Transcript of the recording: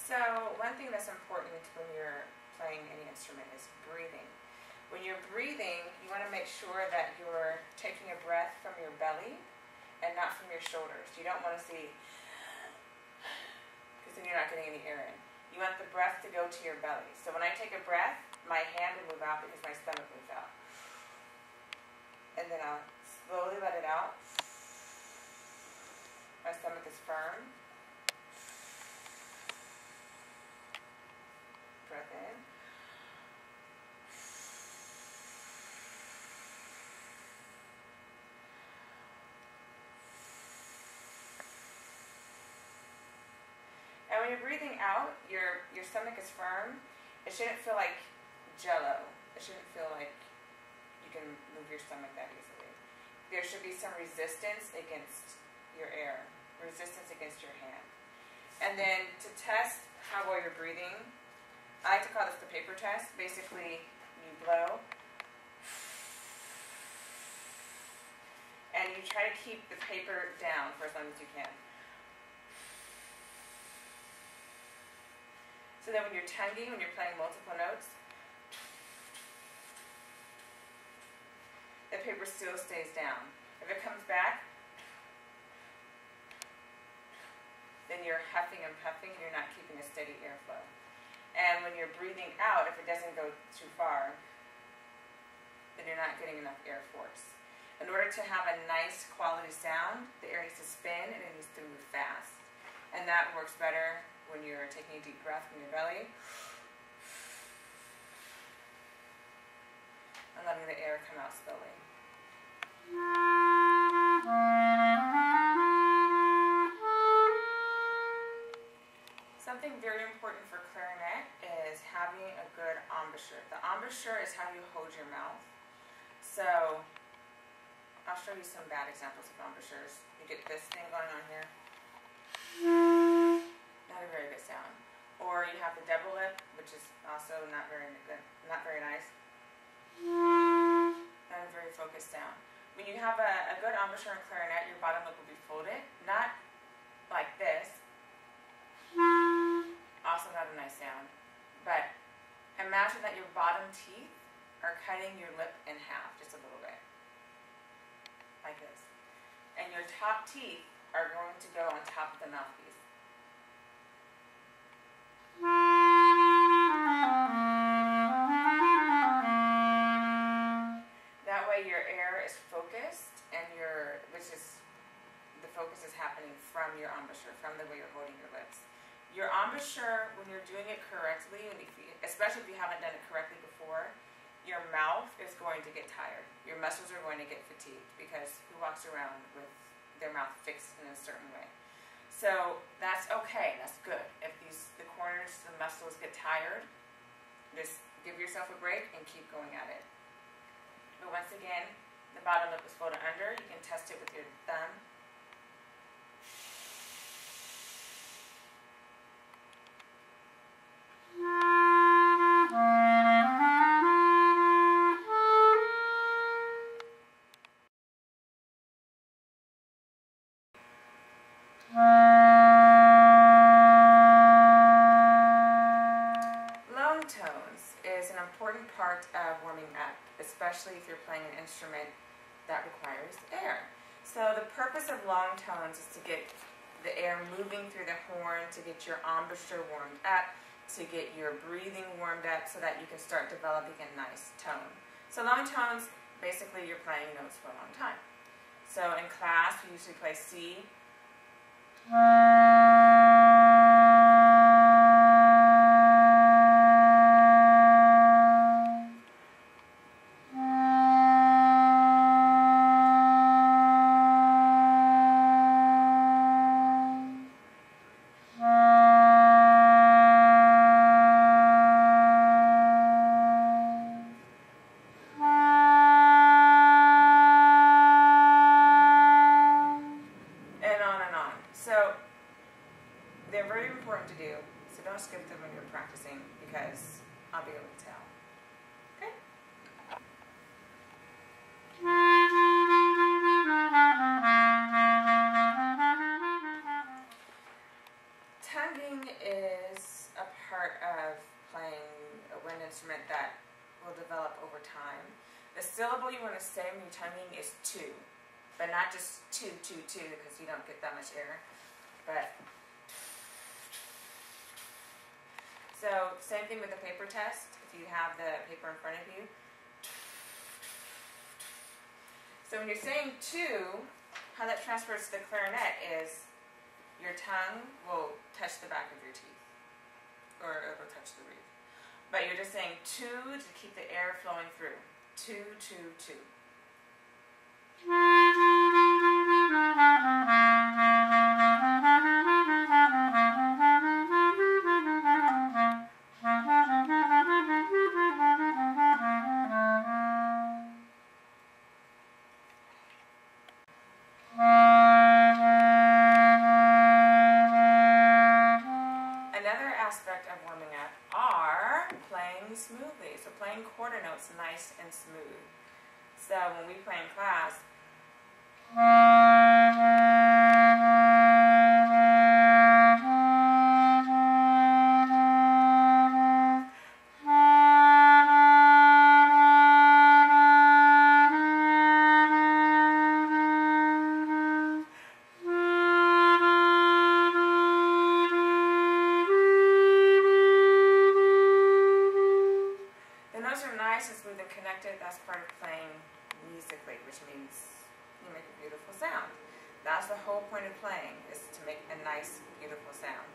So one thing that's important when you're playing any instrument is breathing. When you're breathing, you want to make sure that you're taking a breath from your belly and not from your shoulders. You don't want to see, because then you're not getting any air in. You want the breath to go to your belly. So when I take a breath, my hand will move out because my stomach moves out. And then I'll slowly let it out. My stomach is firm. Breath in. And when you're breathing out, your stomach is firm. It shouldn't feel like jello. It shouldn't feel like you can move your stomach that easily. There should be some resistance against your air, resistance against your hand. And then to test how well you're breathing, I like to call this the paper test. Basically, you blow, and you try to keep the paper down for as long as you can. So that when you're tonguing, when you're playing multiple notes, the paper still stays down. If it comes back, then you're huffing and puffing and you're not keeping a steady airflow. And when you're breathing out, if it doesn't go too far, then you're not getting enough air force. In order to have a nice quality sound, the air needs to spin and it needs to move fast. And that works better when you're taking a deep breath from your belly and letting the air come out slowly. Something very important for clarinet is having a good embouchure. The embouchure is how you hold your mouth. So I'll show you some bad examples of embouchures. You get this thing going on here. Not a very good sound. Or you have the double lip, which is also not very good, not very nice. Not a very focused sound. When you have a good embouchure in clarinet, your bottom lip will be folded, not like this. Also not a nice sound. But imagine that your bottom teeth are cutting your lip in half, just a little bit. Like this. And your top teeth are going to go on top of the mouthpiece. That way your air is focused and the focus is happening from your embouchure, from the way you're holding your lips. Your embouchure, when you're doing it correctly, especially if you haven't done it correctly before, your mouth is going to get tired. Your muscles are going to get fatigued because who walks around with their mouth fixed in a certain way? So that's okay, that's good. If the corners, the muscles get tired, just give yourself a break and keep going at it. But once again, the bottom lip is folded under. You can test it with your thumb. Long tones is an important part of warming up, especially if you're playing an instrument that requires air. So the purpose of long tones is to get the air moving through the horn, to get your embouchure warmed up, to get your breathing warmed up so that you can start developing a nice tone. So long tones, basically you're playing notes for a long time. So in class, we usually play C. develop over time. The syllable you want to say when you're tonguing is two, but not just two, because you don't get that much air. But so same thing with the paper test. If you have the paper in front of you. So when you're saying two, how that transfers to the clarinet is your tongue will touch the back of your teeth, or it will touch the reed. But you're just saying two to keep the air flowing through. Two, two, two. Another aspect of warming up are playing smoothly. So playing quarter notes nice and smooth. So when we play in class, the notes are nice and smooth and connected. That's part of playing musically, which means you make a beautiful sound. That's the whole point of playing, is to make a nice, beautiful sound.